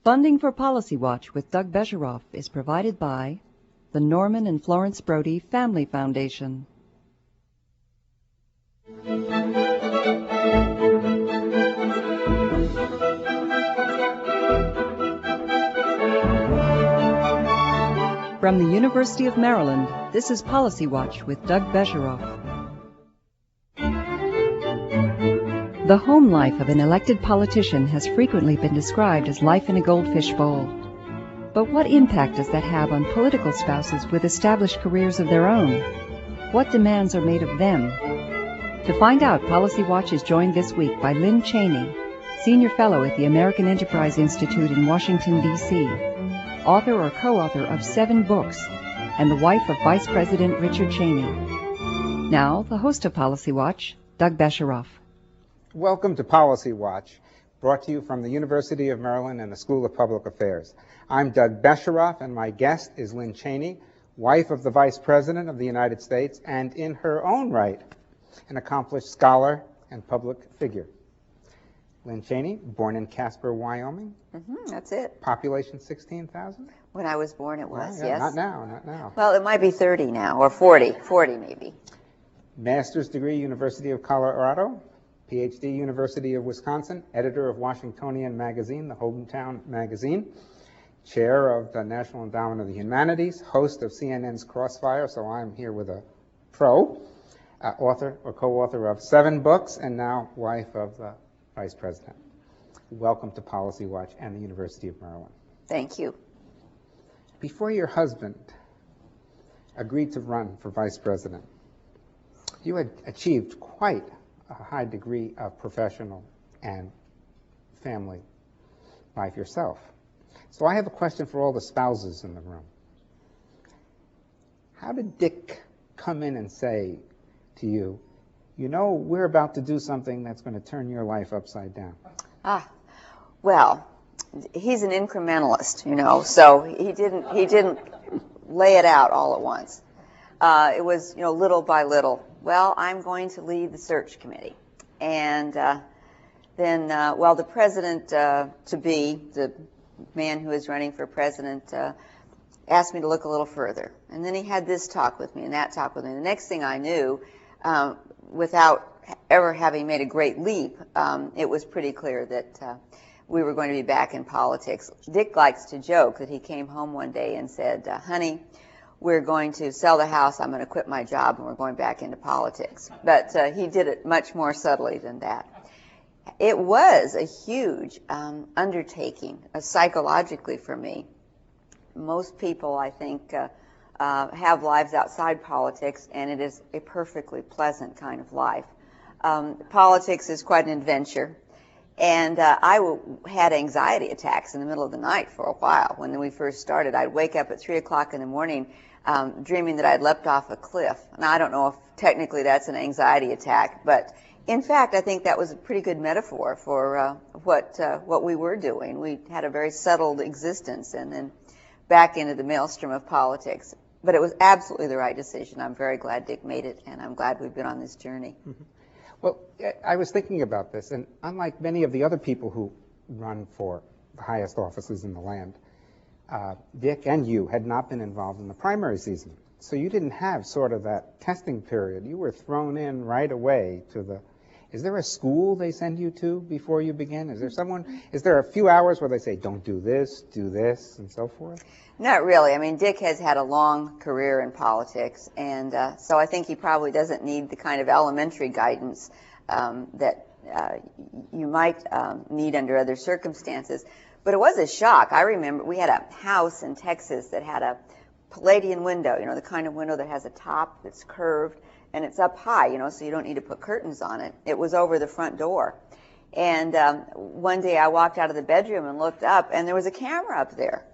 Funding for Policy Watch with Doug Besheroff is provided by the Norman and Florence Brody Family Foundation. From the University of Maryland, this is Policy Watch with Doug Besheroff. The home life of an elected politician has frequently been described as life in a goldfish bowl. But what impact does that have on political spouses with established careers of their own? What demands are made of them? To find out, Policy Watch is joined this week by Lynne Cheney, Senior Fellow at the American Enterprise Institute in Washington, D.C., author or co-author of 7 books, and the wife of Vice President Richard Cheney. Now, the host of Policy Watch, Doug Besheroff. Welcome to Policy Watch, brought to you from the University of Maryland and the School of Public Affairs. I'm Doug Besheroff, and my guest is Lynne Cheney, wife of the Vice President of the United States, and in her own right, an accomplished scholar and public figure. Lynne Cheney, born in Casper, Wyoming. That's it. Population 16,000? When I was born it was, yeah, yes. Not now. Well, it might be 30 now, or 40 maybe. Master's degree, University of Colorado. PhD, University of Wisconsin, editor of Washingtonian Magazine, the hometown magazine, chair of the National Endowment of the Humanities, host of CNN's Crossfire, so I'm here with a pro, author or co-author of 7 books, and now wife of the Vice President. Welcome to Policy Watch and the University of Maryland. Thank you. Before your husband agreed to run for Vice President, you had achieved quite a high degree of professional and family life yourself. So I have a question for all the spouses in the room. How did Dick come in and say to you, you know, we're about to do something that's going to turn your life upside down? Well, he's an incrementalist, so he didn't lay it out all at once. It was, little by little. Well, I'm going to lead the search committee. And then, the president-to-be, the man who is running for president, asked me to look a little further. And then he had this talk with me and that talk with me. The next thing I knew, without ever having made a great leap, it was pretty clear that we were going to be back in politics. Dick likes to joke that he came home one day and said, honey, we're going to sell the house, I'm going to quit my job, and we're going back into politics. But he did it much more subtly than that. It was a huge undertaking, psychologically for me. Most people, I think, have lives outside politics, and it is a perfectly pleasant kind of life. Politics is quite an adventure. And I had anxiety attacks in the middle of the night for a while. When we first started, I'd wake up at 3 o'clock in the morning dreaming that I'd leapt off a cliff. Now, I don't know if technically that's an anxiety attack, but in fact, I think that was a pretty good metaphor for what we were doing. We had a very settled existence and then back into the maelstrom of politics. But it was absolutely the right decision. I'm very glad Dick made it, and I'm glad we've been on this journey. Mm-hmm. Well, I was thinking about this, and unlike many of the other people who run for the highest offices in the land, Dick and you had not been involved in the primary season. So you didn't have sort of that testing period. You were thrown in right away to the... Is there a school they send you to before you begin? Is there a few hours where they say, don't do this, and so forth? Not really. I mean, Dick has had a long career in politics, and so I think he probably doesn't need the kind of elementary guidance that you might need under other circumstances. But it was a shock. I remember we had a house in Texas that had a Palladian window, the kind of window that has a top that's curved, and it's up high, so you don't need to put curtains on it. It was over the front door. And one day I walked out of the bedroom and looked up, and there was a camera up there.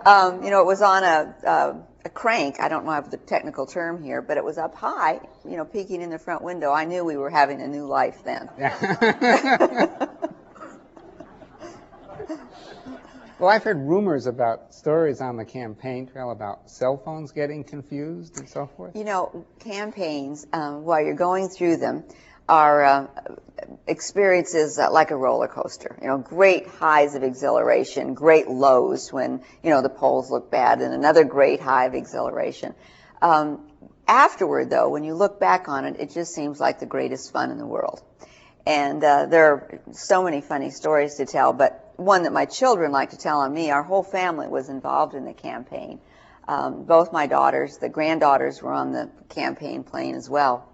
It was on a crank. I don't know the technical term here, but it was up high, peeking in the front window. I knew we were having a new life then. Well, I've heard rumors about stories on the campaign trail about cell phones getting confused and so forth. Campaigns, while you're going through them, are experiences like a roller coaster. Great highs of exhilaration, great lows when the polls look bad, and another great high of exhilaration. Afterward, though, when you look back on it, it just seems like the greatest fun in the world. And there are so many funny stories to tell, but one that my children like to tell on me, our whole family was involved in the campaign. Both my daughters, the granddaughters, were on the campaign plane as well.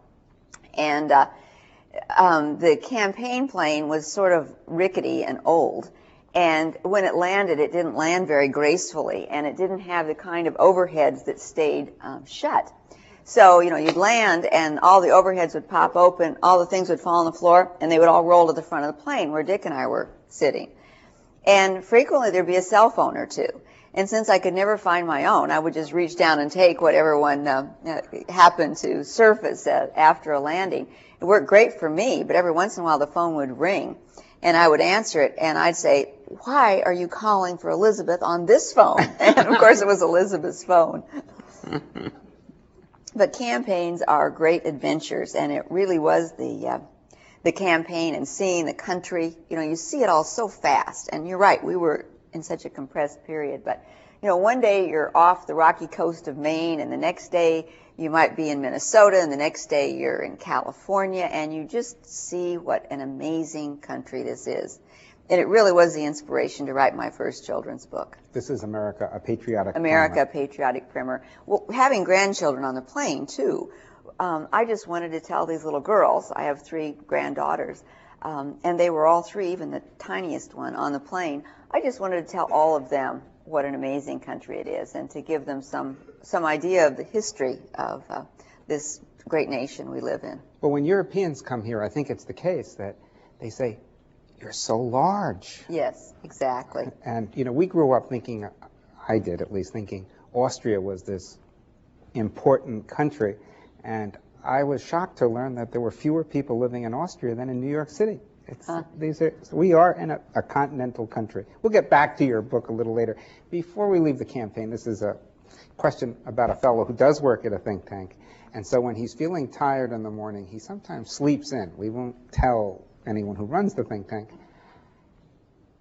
And the campaign plane was sort of rickety and old. And when it landed, it didn't land very gracefully, and it didn't have the kind of overheads that stayed shut. So, you'd land, and all the overheads would pop open, all the things would fall on the floor, and they would all roll to the front of the plane where Dick and I were sitting. And frequently there'd be a cell phone or two. And since I could never find my own, I would just reach down and take whatever one happened to surface after a landing. It worked great for me, but every once in a while the phone would ring, and I would answer it, and I'd say, "Why are you calling for Elizabeth on this phone?" And of course it was Elizabeth's phone. But campaigns are great adventures, and it really was the campaign and seeing the country. You see it all so fast, and you're right, we were in such a compressed period. But one day you're off the rocky coast of Maine, and the next day you might be in Minnesota, and the next day you're in California, and you just see what an amazing country this is. And it really was the inspiration to write my first children's book. This is America, a Patriotic America, Primer. a Patriotic Primer. Well, having grandchildren on the plane, too, I just wanted to tell these little girls, I have 3 granddaughters, and they were all 3, even the tiniest one, on the plane. I just wanted to tell all of them what an amazing country it is, and to give them some idea of the history of this great nation we live in. Well, when Europeans come here, I think it's the case that they say, "You're so large." Yes, exactly. And, we grew up thinking, I did at least, thinking Austria was this important country. And I was shocked to learn that there were fewer people living in Austria than in New York City. We are in a continental country. We'll get back to your book a little later. Before we leave the campaign, this is a question about a fellow who does work at a think tank. And so when he's feeling tired in the morning, he sometimes sleeps in. We won't tell anyone who runs the think tank.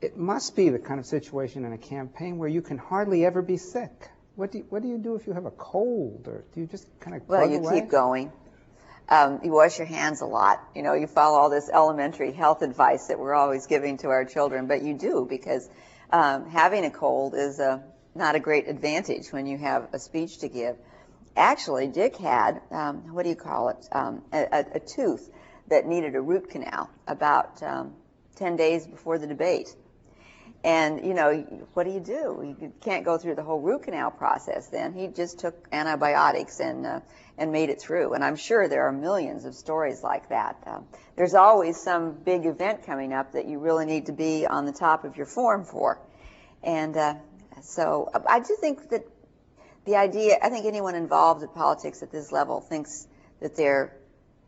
It must be the kind of situation in a campaign where you can hardly ever be sick. What do you do if you have a cold, or do you just kind of plug away? Well, you keep going. You wash your hands a lot. You follow all this elementary health advice that we're always giving to our children, but you do, because having a cold is not a great advantage when you have a speech to give. Actually, Dick had, a tooth that needed a root canal about 10 days before the debate. And, what do? You can't go through the whole root canal process then. He just took antibiotics and made it through. And I'm sure there are millions of stories like that. There's always some big event coming up that you really need to be on the top of your form for. And so I do think that I think anyone involved in politics at this level thinks that they're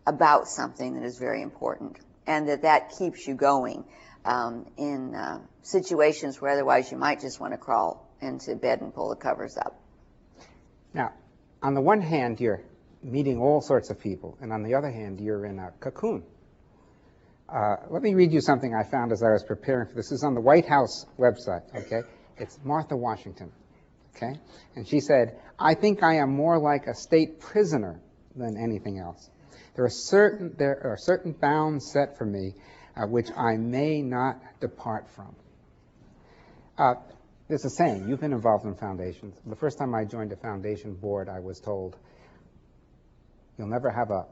about something that is very important, and that keeps you going in situations where otherwise you might just want to crawl into bed and pull the covers up. Now, on the one hand, you're meeting all sorts of people, and on the other hand, you're in a cocoon. Let me read you something I found as I was preparing for this. This is on the White House website, okay? It's Martha Washington, okay? And she said, "I think I am more like a state prisoner than anything else. There are certain bounds set for me which I may not depart from." There's a saying, you've been involved in foundations. The first time I joined a foundation board, I was told, "You'll never have a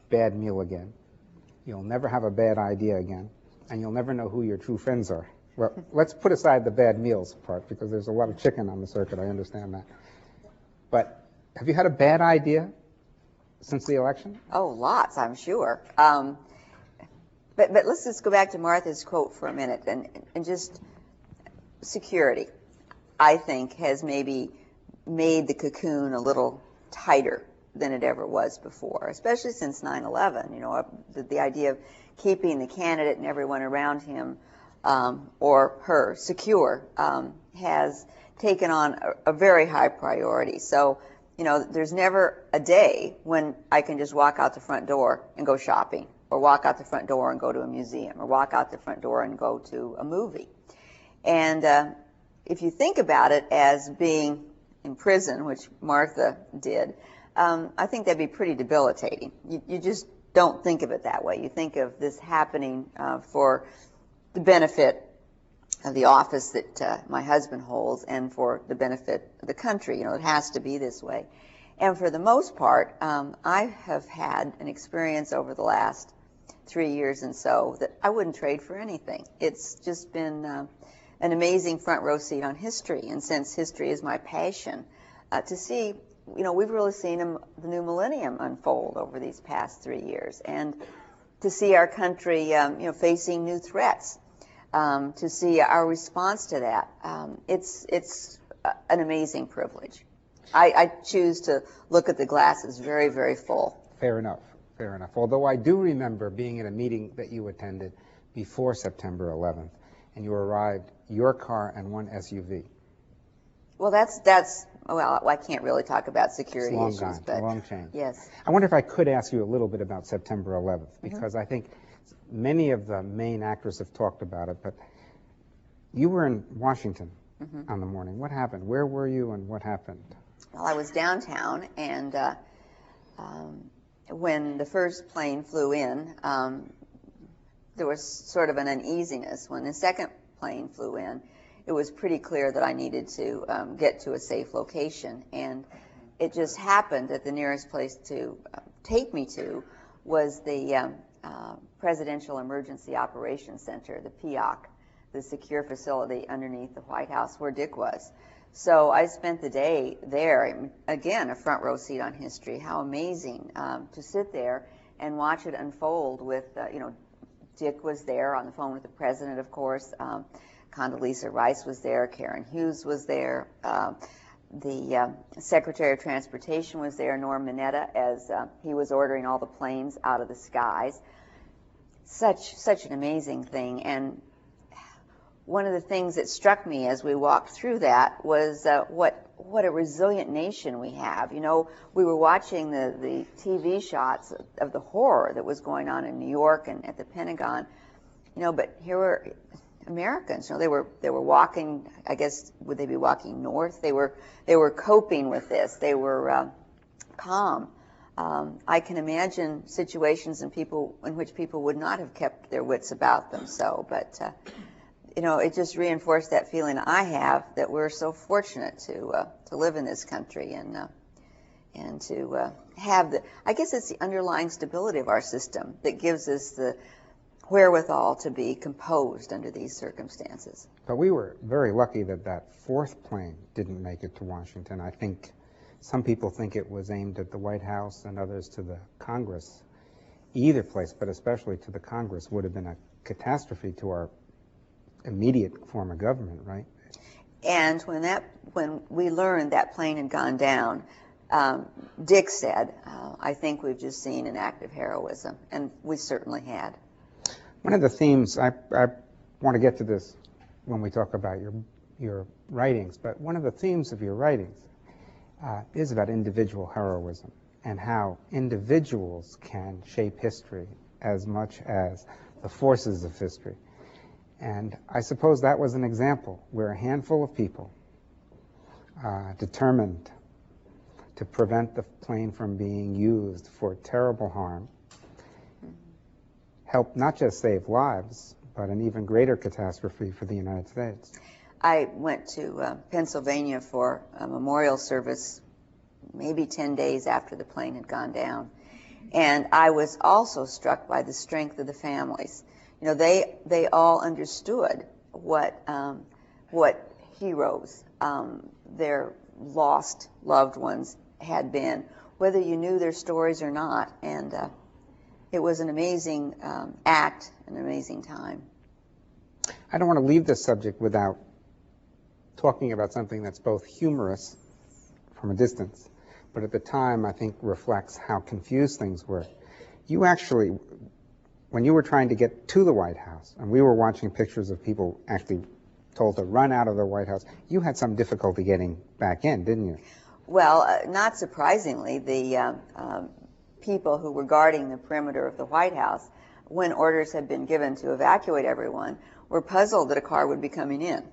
bad meal again. You'll never have a bad idea again. And you'll never know who your true friends are." Well, let's put aside the bad meals part, because there's a lot of chicken on the circuit. I understand that. But have you had a bad idea since the election? Oh, lots, I'm sure. But let's just go back to Martha's quote for a minute, and just security, I think, has maybe made the cocoon a little tighter than it ever was before, especially since 9/11. The idea of keeping the candidate and everyone around him or her secure has taken on a very high priority. So, there's never a day when I can just walk out the front door and go shopping or walk out the front door and go to a museum, or walk out the front door and go to a movie. And if you think about it as being in prison, which Martha did, I think that'd be pretty debilitating. You just don't think of it that way. You think of this happening for the benefit of the office that my husband holds and for the benefit of the country. It has to be this way. And for the most part, I have had an experience over the last 3 years and so that I wouldn't trade for anything. It's just been an amazing front row seat on history. And since history is my passion, to see, we've really seen the new millennium unfold over these past 3 years. And to see our country, facing new threats, to see our response to that, it's an amazing privilege. I choose to look at the glasses very, very full. Fair enough. Fair enough. Although I do remember being at a meeting that you attended before September 11th, and you arrived, your car and one SUV. Well, well, I can't really talk about security issues, gone, but long change. Yes. I wonder if I could ask you a little bit about September 11th, because I think many of the main actors have talked about it, but you were in Washington on the morning. What happened? Where were you and what happened? Well, I was downtown, and when the first plane flew in, there was sort of an uneasiness. When the second plane flew in, it was pretty clear that I needed to get to a safe location. And it just happened that the nearest place to take me to was the Presidential Emergency Operations Center, the PEOC, the secure facility underneath the White House where Dick was. So I spent the day there, again, a front row seat on history. How amazing to sit there and watch it unfold with, Dick was there on the phone with the president, of course. Condoleezza Rice was there. Karen Hughes was there. The Secretary of Transportation was there, Norm Mineta, as he was ordering all the planes out of the skies. Such an amazing thing. And one of the things that struck me as we walked through that was what a resilient nation we have. We were watching the TV shots of the horror that was going on in New York and at the Pentagon, but here were Americans. They were walking. I guess would they be walking north? They were coping with this. They were calm. I can imagine situations in which people would not have kept their wits about them. But it just reinforced that feeling I have that we're so fortunate to live in this country and to have I guess it's the underlying stability of our system that gives us the wherewithal to be composed under these circumstances. But we were very lucky that fourth plane didn't make it to Washington. I think some people think it was aimed at the White House and others to the Congress. Either place, but especially to the Congress, would have been a catastrophe to our immediate form of government, right? And when we learned that plane had gone down, Dick said, I think we've just seen an act of heroism, and we certainly had. One of the themes, I want to get to this when we talk about your writings, but one of the themes of your writings is about individual heroism and how individuals can shape history as much as the forces of history. And I suppose that was an example where a handful of people determined to prevent the plane from being used for terrible harm helped not just save lives, but an even greater catastrophe for the United States. I went to Pennsylvania for a memorial service maybe 10 days after the plane had gone down. And I was also struck by the strength of the families. They all understood what heroes their lost loved ones had been, whether you knew their stories or not. And it was an amazing act, an amazing time. I don't want to leave this subject without talking about something that's both humorous from a distance, but at the time I think reflects how confused things were. You actually, when you were trying to get to the White House, and we were watching pictures of people actually told to run out of the White House, you had some difficulty getting back in, didn't you? Well, not surprisingly, the people who were guarding the perimeter of the White House when orders had been given to evacuate everyone, were puzzled that a car would be coming in.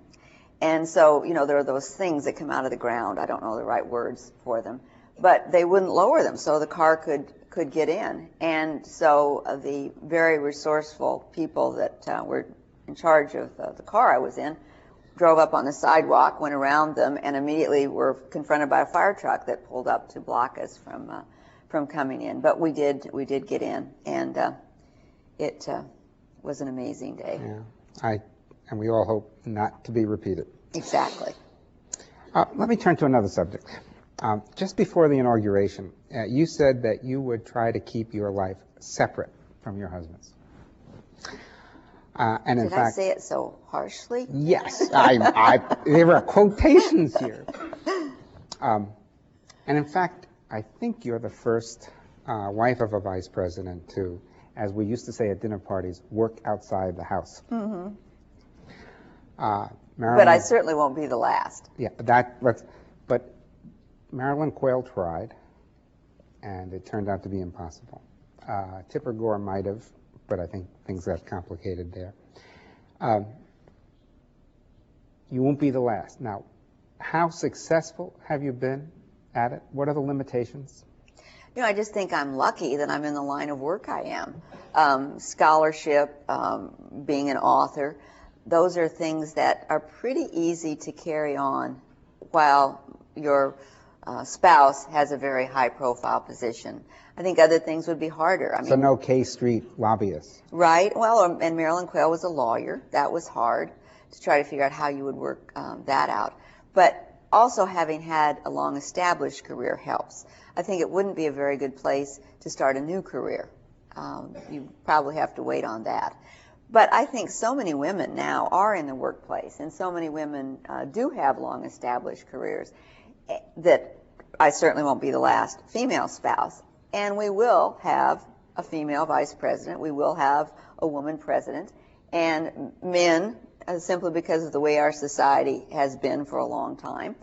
And so, you know, there are those things that come out of the ground. I don't know the right words for them. But they wouldn't lower them so the car could get in. And so the very resourceful people that were in charge of the car I was in drove up on the sidewalk, went around them, and immediately were confronted by a fire truck that pulled up to block us from coming in. But we did get in, and it was an amazing day. Yeah, and we all hope not to be repeated. Exactly. Let me turn to another subject. Just before the inauguration, you said that you would try to keep your life separate from your husband's. And in Did fact, I say it so harshly? yes, there are quotations here. And in fact, I think you're the first wife of a vice president to, as we used to say at dinner parties, work outside the house. Mm-hmm. Marilyn, but I certainly won't be the last. Yeah, but Marilyn Quayle tried, and it turned out to be impossible. Tipper Gore might have, but I think things got complicated there. You won't be the last. Now, how successful have you been at it? What are the limitations? You know, I just think I'm lucky that I'm in the line of work I am. Scholarship, being an author, those are things that are pretty easy to carry on while your spouse has a very high-profile position. I think other things would be harder. I mean, so no K Street lobbyists. Right. Well, and Marilyn Quayle was a lawyer. That was hard to try to figure out how you would work that out. But also having had a long-established career helps. I think it wouldn't be a very good place to start a new career. You probably have to wait on that. But I think so many women now are in the workplace, and so many women do have long-established careers, that I certainly won't be the last female spouse. And we will have a female vice president. We will have a woman president. And men, simply because of the way our society has been for a long time,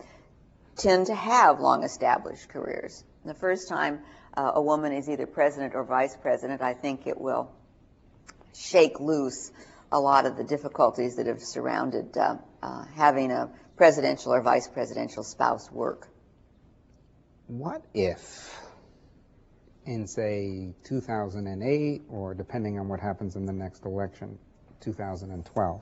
tend to have long-established careers. The first time a woman is either president or vice president, I think it will shake loose a lot of the difficulties that have surrounded having a presidential or vice presidential spouse work. What if, in, say, 2008, or depending on what happens in the next election, 2012,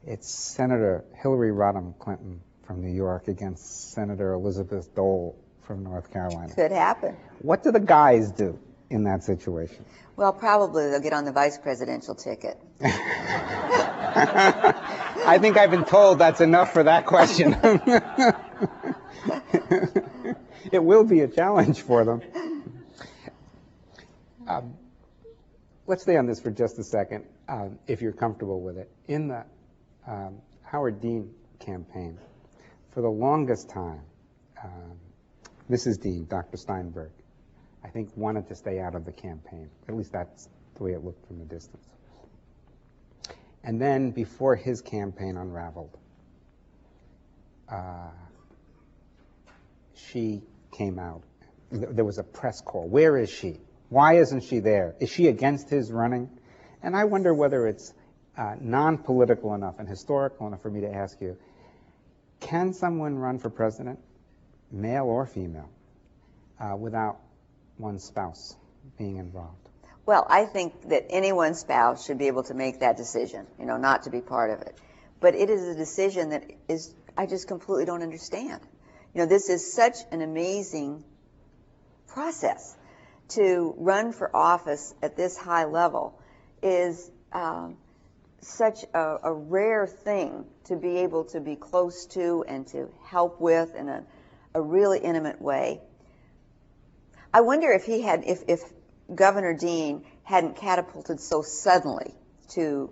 it's Senator Hillary Rodham Clinton from New York against Senator Elizabeth Dole from North Carolina? Could happen. What do the guys do in that situation? Well, probably they'll get on the vice presidential ticket. I think I've been told that's enough for that question. It will be a challenge for them. Let's stay on this for just a second, if you're comfortable with it. In the Howard Dean campaign, for the longest time, Mrs. Dean, Dr. Steinberg, I think wanted to stay out of the campaign. At least that's the way it looked from the distance. And then, before his campaign unraveled, she came out. There was a press call. Where is she? Why isn't she there? Is she against his running? And I wonder whether it's non-political enough and historical enough for me to ask you, can someone run for president, male or female, without one's spouse being involved? Well, I think that anyone's spouse should be able to make that decision, you know, not to be part of it. But it is a decision that is, I just completely don't understand. You know, this is such an amazing process. To run for office at this high level is such a rare thing to be able to be close to and to help with in a really intimate way. I wonder if he had, if Governor Dean hadn't catapulted so suddenly to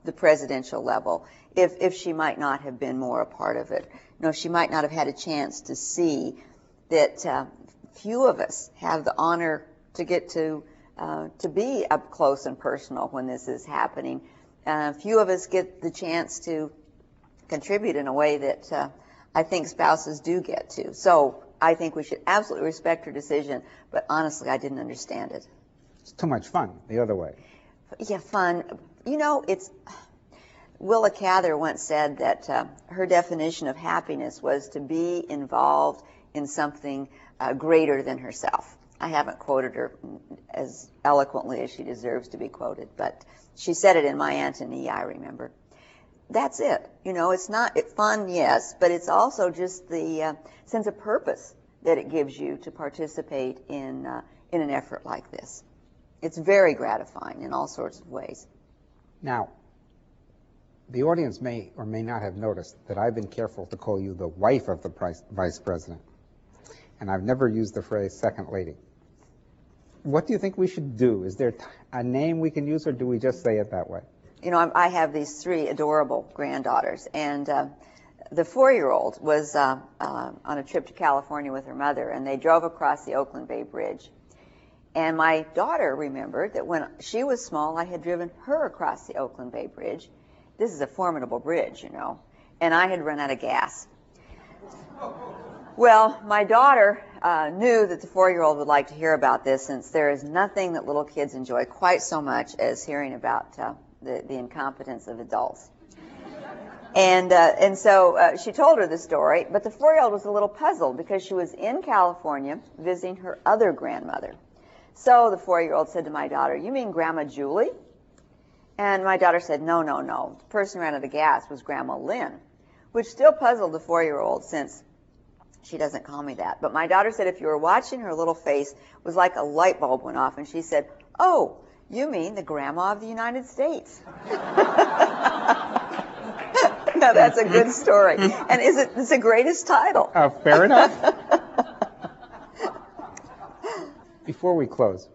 the presidential level, if she might not have been more a part of it. You know, she might not have had a chance to see that few of us have the honor to get to be up close and personal when this is happening. Few of us get the chance to contribute in a way that I think spouses do get to. So I think we should absolutely respect her decision, but honestly, I didn't understand it. It's too much fun the other way. Yeah, fun. You know, Willa Cather once said that her definition of happiness was to be involved in something greater than herself. I haven't quoted her as eloquently as she deserves to be quoted, but she said it in My Antony, I remember. That's it. You know, it's not fun, yes, but it's also just the sense of purpose that it gives you to participate in an effort like this. It's very gratifying in all sorts of ways. Now, the audience may or may not have noticed that I've been careful to call you the wife of the Vice President, and I've never used the phrase second lady. What do you think we should do? Is there a name we can use, or do we just say it that way? You know, I have these 3 adorable granddaughters, and the 4-year-old was on a trip to California with her mother, and they drove across the Oakland Bay Bridge. And my daughter remembered that when she was small, I had driven her across the Oakland Bay Bridge. This is a formidable bridge, you know, and I had run out of gas. Well, my daughter knew that the 4-year-old would like to hear about this, since there is nothing that little kids enjoy quite so much as hearing about the incompetence of adults. And so she told her the story, but the 4-year-old was a little puzzled because she was in California visiting her other grandmother. So the 4-year-old said to my daughter, "You mean Grandma Julie?" And my daughter said, "No, no, no. The person who ran out of gas was Grandma Lynne," which still puzzled the 4-year-old, since she doesn't call me that. But my daughter said if you were watching, her little face was like a light bulb went off, and she said, "Oh, you mean the Grandma of the United States." Now that's a good story. And it's the greatest title. Fair enough. Before we close,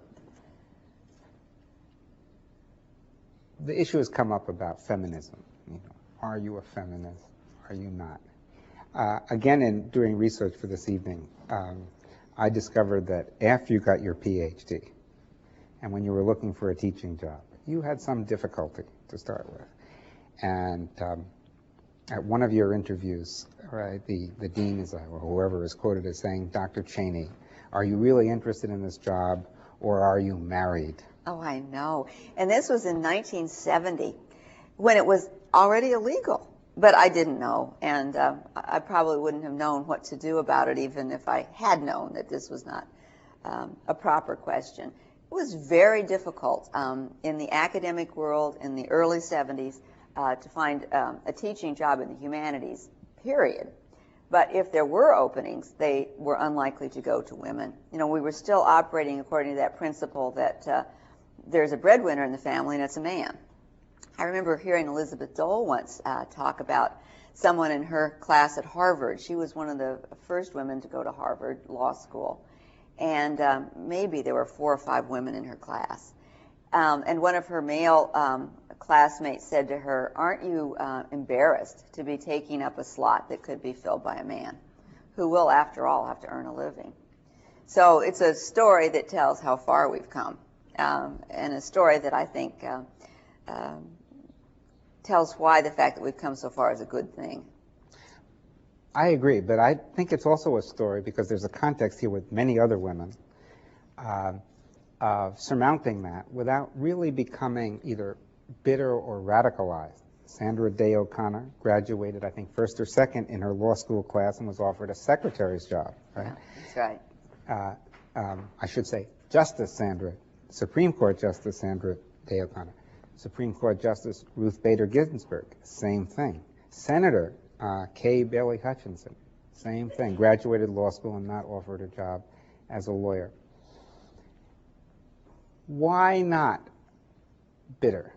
the issue has come up about feminism. You know, are you a feminist? Are you not? Again, doing research for this evening, I discovered that after you got your PhD, and when you were looking for a teaching job, you had some difficulty to start with. And at one of your interviews, right, the dean or whoever is quoted as saying, "Dr. Cheney, are you really interested in this job, or are you married?" Oh, I know. And this was in 1970, when it was already illegal. But I didn't know, and I probably wouldn't have known what to do about it, even if I had known that this was not a proper question. It was very difficult in the academic world in the early 70s to find a teaching job in the humanities, period. But if there were openings, they were unlikely to go to women. You know, we were still operating according to that principle that there's a breadwinner in the family, and it's a man. I remember hearing Elizabeth Dole once talk about someone in her class at Harvard. She was one of the first women to go to Harvard Law School. And maybe there were 4 or 5 women in her class. And one of her male classmates said to her, "Aren't you embarrassed to be taking up a slot that could be filled by a man, who will, after all, have to earn a living?" So it's a story that tells how far we've come, and a story that I think tells why the fact that we've come so far is a good thing. I agree, but I think it's also a story, because there's a context here with many other women, of surmounting that without really becoming either bitter or radicalized. Sandra Day O'Connor graduated, I think, first or second in her law school class and was offered a secretary's job. Right? Yeah, that's right. I should say Supreme Court Justice Sandra Day O'Connor. Supreme Court Justice Ruth Bader Ginsburg, same thing. Senator Kay Bailey Hutchinson, same thing. Graduated law school and not offered a job as a lawyer. Why not bitter?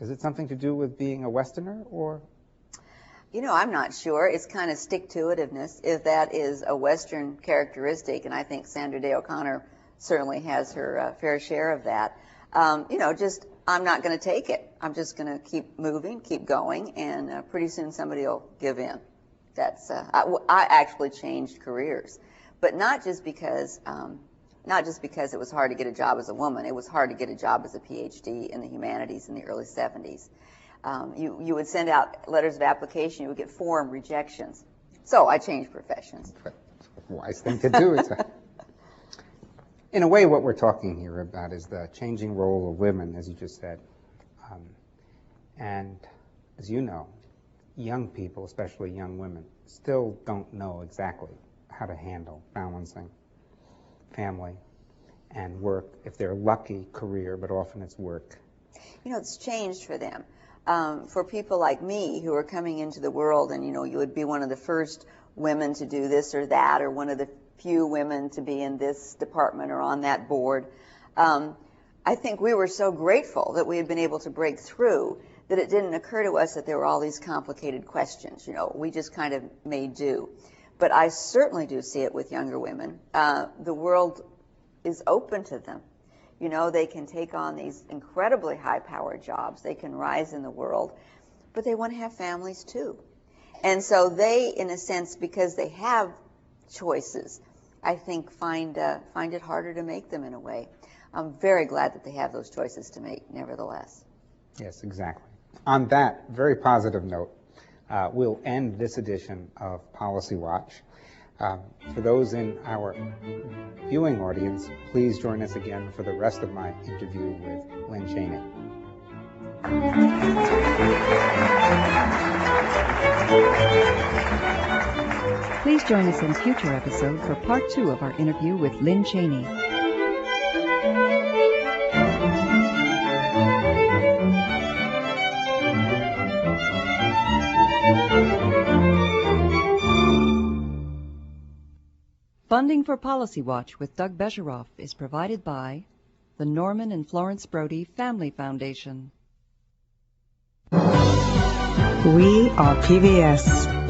Is it something to do with being a Westerner, or? You know, I'm not sure. It's kind of stick-to-itiveness, if that is a Western characteristic, and I think Sandra Day O'Connor certainly has her fair share of that. You know, just, I'm not going to take it. I'm just going to keep moving, keep going, and pretty soon somebody will give in. That's I actually changed careers, but not just because it was hard to get a job as a woman. It was hard to get a job as a PhD in the humanities in the early 70s. You would send out letters of application. You would get form rejections. So I changed professions. Wise thing to do. In a way, what we're talking here about is the changing role of women, as you just said, And as you know, young people, especially young women, still don't know exactly how to handle balancing family and work. If they're lucky, career, but often it's work. You know, it's changed for them. For people like me who are coming into the world, and you would be one of the first women to do this or that, or one of the few women to be in this department or on that board. I think we were so grateful that we had been able to break through that it didn't occur to us that there were all these complicated questions. We just kind of made do. But I certainly do see it with younger women. The world is open to them. They can take on these incredibly high-powered jobs. They can rise in the world, but they want to have families too. And so they, in a sense, because they have choices, I think find it harder to make them in a way. I'm very glad that they have those choices to make, nevertheless. Yes, exactly. On that very positive note, we'll end this edition of Policy Watch. For those in our viewing audience, please join us again for the rest of my interview with Lynne Cheney. Please join us in future episodes for part 2 of our interview with Lynne Cheney. Funding for Policy Watch with Doug Bejeroff is provided by the Norman and Florence Brody Family Foundation. We are PBS.